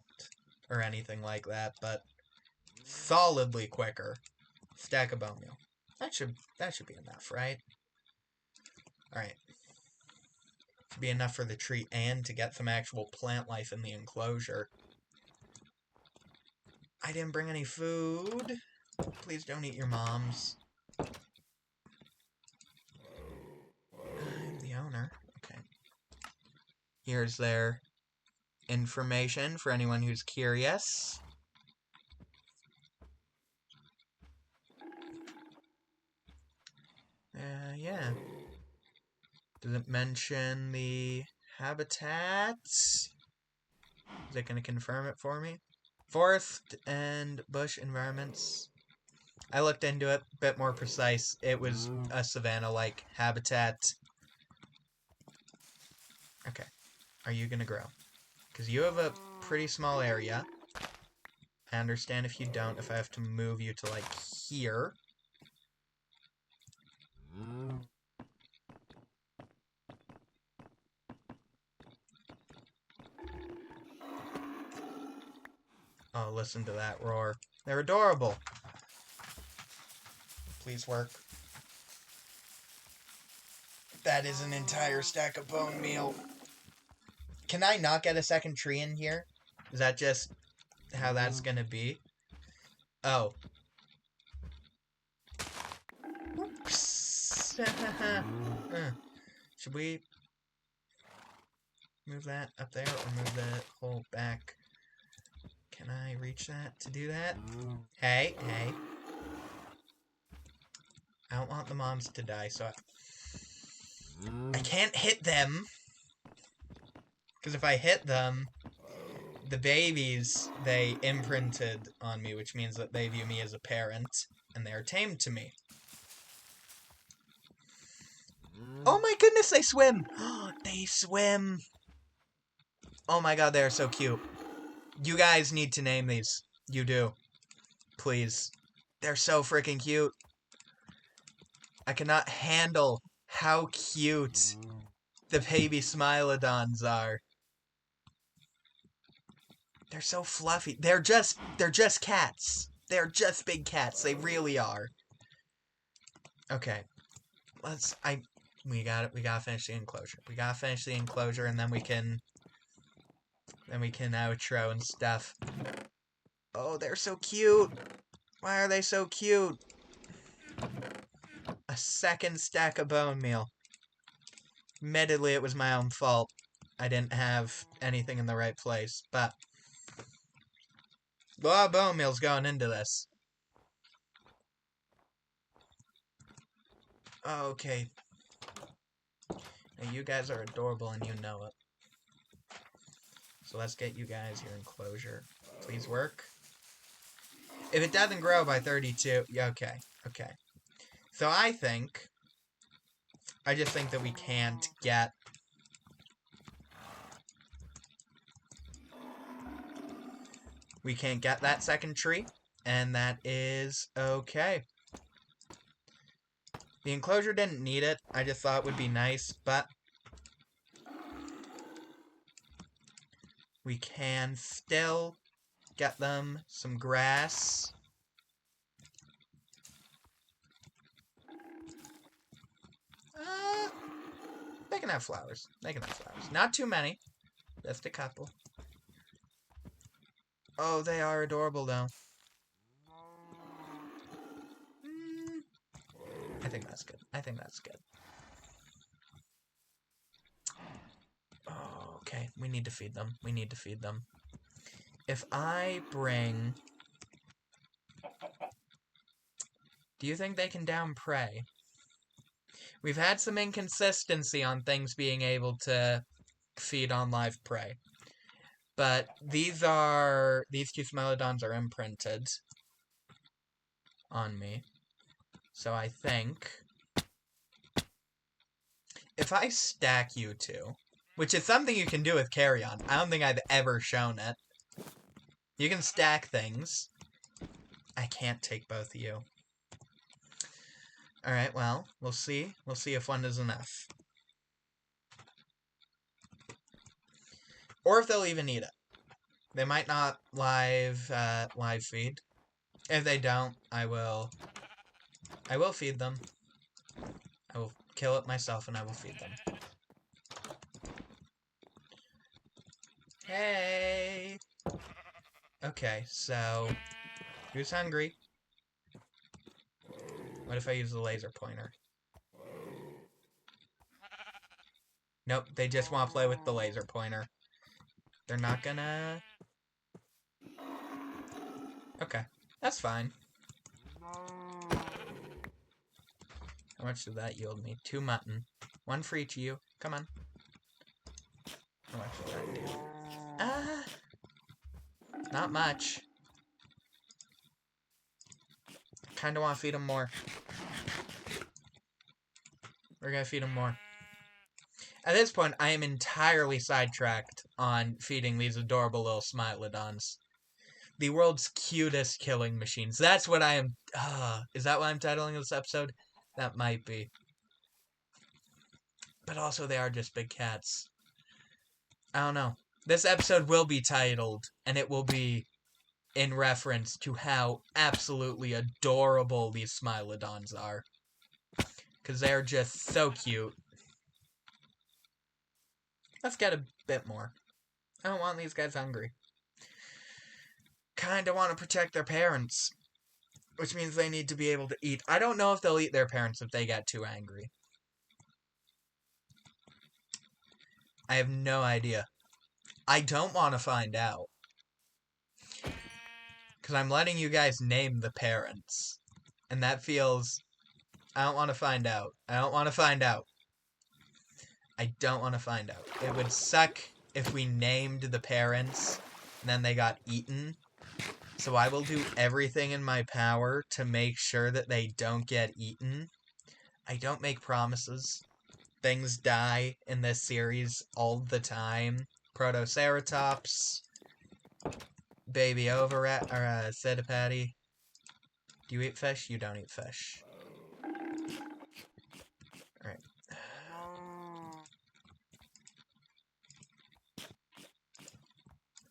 or anything like that, but solidly quicker. Stack of bone meal. That should be enough, right? Alright. Should be enough for the tree and to get some actual plant life in the enclosure. I didn't bring any food. Please don't eat your moms. I'm the owner. Okay. Here's their information for anyone who's curious. Yeah. Does it mention the habitats? Is it going to confirm it for me? Forest and bush environments. I looked into it, a bit more precise. It was a savanna-like habitat. Okay. Are you going to grow? Because you have a pretty small area. I understand if you don't, if I have to move you to, like, here. Oh, listen to that roar. They're adorable. Please work. That is an entire stack of bone meal. Can I not get a second tree in here? Is that just how that's gonna be? Oh. Oops. Should we move that up there or move the hole back? Can I reach that to do that? Hey. I don't want the moms to die, so I can't hit them. Because if I hit them, the babies, they imprinted on me, which means that they view me as a parent, and they are tamed to me. Oh my goodness, they swim! They swim! Oh my god, they are so cute. You guys need to name these. You do. Please. They're so freaking cute. I cannot handle how cute the baby Smilodons are. They're so fluffy. They're just cats. They're just big cats. They really are. Okay. We gotta finish the enclosure. We gotta finish the enclosure and then we can outro and stuff. Oh, they're so cute. Why are they so cute? A second stack of bone meal. Admittedly, it was my own fault. I didn't have anything in the right place, but a lot of bone meal's going into this. Okay. Now, you guys are adorable and you know it. So let's get you guys your enclosure. Please work. If it doesn't grow by 32, yeah, okay. So I just think that we can't get that second tree, and that is okay. The enclosure didn't need it. I just thought it would be nice, but we can still get them some grass. They can have flowers. Not too many. Just a couple. Oh, they are adorable, though. I think that's good. Oh, okay. We need to feed them. If I bring... Do you think they can down prey? We've had some inconsistency on things being able to feed on live prey. But these two Smilodons are imprinted on me. So I think if I stack you two, which is something you can do with carry-on. I don't think I've ever shown it. You can stack things. I can't take both of you. Alright, well, we'll see. We'll see if one is enough. Or if they'll even eat it. They might not live feed. If they don't, I will feed them. I will kill it myself and I will feed them. Hey! Okay, so who's hungry? What if I use the laser pointer? Nope, they just want to play with the laser pointer. They're not gonna... Okay, that's fine. How much did that yield me? 2 mutton. 1 for each of you. Come on. How much did that do? Not much. Kinda want to feed them more. We're gonna feed them more. At this point, I am entirely sidetracked on feeding these adorable little Smilodons. The world's cutest killing machines. That's what I am... is that what I'm titling this episode? That might be. But also, they are just big cats. I don't know. This episode will be titled, and it will be in reference to how absolutely adorable these Smilodons are. Because they are just so cute. Let's get a bit more. I don't want these guys hungry. Kinda want to protect their parents. Which means they need to be able to eat. I don't know if they'll eat their parents if they get too angry. I have no idea. I don't want to find out. Because I'm letting you guys name the parents. And that feels... I don't want to find out. I don't want to find out. It would suck if we named the parents and then they got eaten. So I will do everything in my power to make sure that they don't get eaten. I don't make promises. Things die in this series all the time. Protoceratops, baby overrat, or Centipede. Do you eat fish? You don't eat fish. Alright.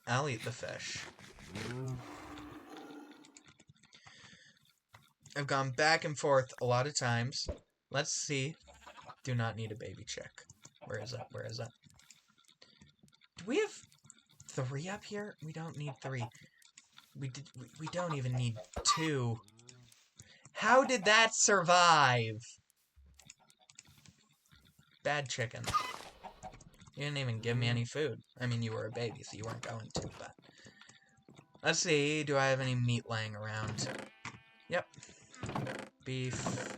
I'll eat the fish. I've gone back and forth a lot of times. Let's see. Do not need a baby chick. Where is it? Where is it? Do we have 3 up here? We don't need 3. We don't even need 2. How did that survive? Bad chicken. You didn't even give me any food. I mean, you were a baby, so you weren't going to, but... Let's see, do I have any meat laying around? Yep. Beef.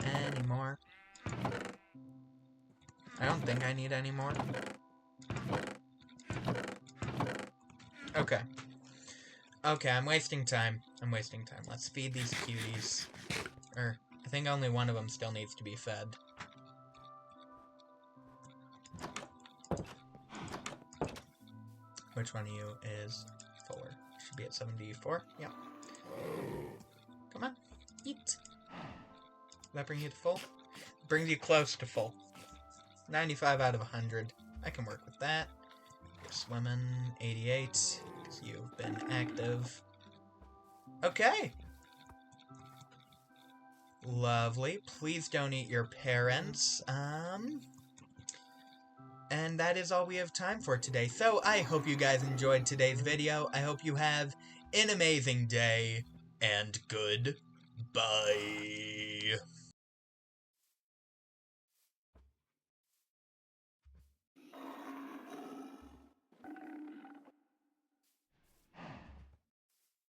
Any more? I don't think I need any more. Okay. Okay, I'm wasting time. Let's feed these cuties. I think only one of them still needs to be fed. Which one of you is fuller? Should be at 74. Yeah. Come on. Eat. Does that bring you to full? It brings you close to full. 95 out of 100. I can work with that. Swimming, 88, because you've been active. Okay. Lovely. Please don't eat your parents. And that is all we have time for today. So, I hope you guys enjoyed today's video. I hope you have an amazing day. And goodbye.